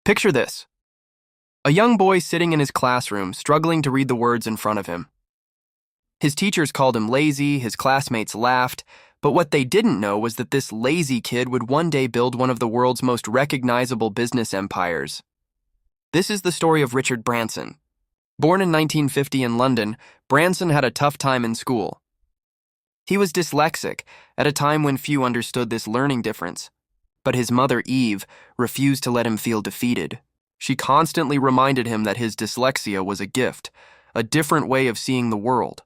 Picture this. A young boy sitting in his classroom, struggling to read the words in front of him. His teachers called him lazy, his classmates laughed, but what they didn't know was that this lazy kid would one day build one of the world's most recognizable business empires. This is the story of Richard Branson. Born in 1950 in London, Branson had a tough time in school. He was dyslexic at a time when few understood this learning difference. But his mother, Eve, refused to let him feel defeated. She constantly reminded him that his dyslexia was a gift, a different way of seeing the world.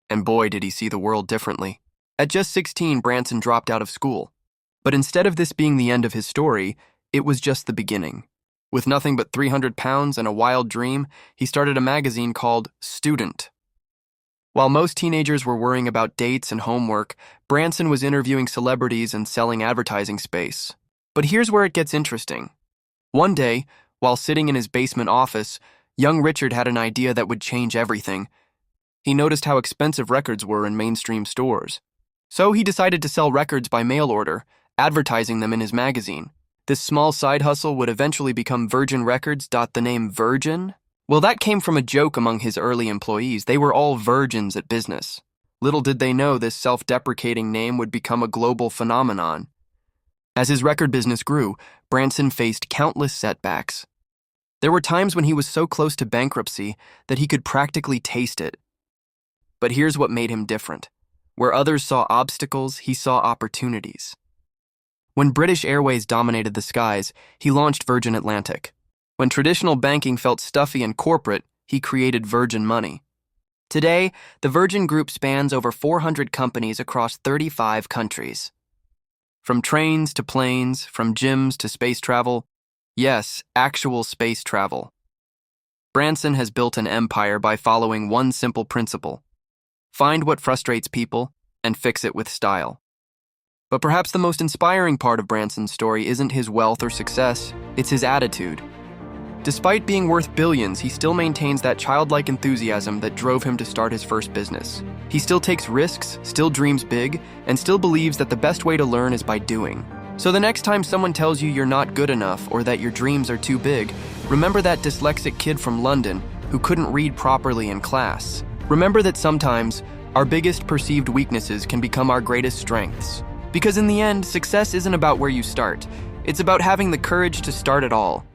And boy, did he see the world differently. At just 16, Branson dropped out of school. But instead of this being the end of his story, it was just the beginning. With nothing but 300 pounds and a wild dream, he started a magazine called Student. While most teenagers were worrying about dates and homework, Branson was interviewing celebrities and selling advertising space. But here's where it gets interesting. One day, while sitting in his basement office, young Richard had an idea that would change everything. He noticed how expensive records were in mainstream stores. So he decided to sell records by mail order, advertising them in his magazine. This small side hustle would eventually become Virgin Records. The name Virgin? Well, that came from a joke among his early employees. They were all virgins at business. Little did they know this self-deprecating name would become a global phenomenon. As his record business grew, Branson faced countless setbacks. There were times when he was so close to bankruptcy that he could practically taste it. But here's what made him different. Where others saw obstacles, he saw opportunities. When British Airways dominated the skies, he launched Virgin Atlantic. When traditional banking felt stuffy and corporate, he created Virgin Money. Today, the Virgin Group spans over 400 companies across 35 countries. From trains to planes, from gyms to space travel, yes, actual space travel. Branson has built an empire by following one simple principle. Find what frustrates people and fix it with style. But perhaps the most inspiring part of Branson's story isn't his wealth or success, it's his attitude. Despite being worth billions, he still maintains that childlike enthusiasm that drove him to start his first business. He still takes risks, still dreams big, and still believes that the best way to learn is by doing. So the next time someone tells you you're not good enough or that your dreams are too big, remember that dyslexic kid from London who couldn't read properly in class. Remember that sometimes our biggest perceived weaknesses can become our greatest strengths. Because in the end, success isn't about where you start. It's about having the courage to start it all.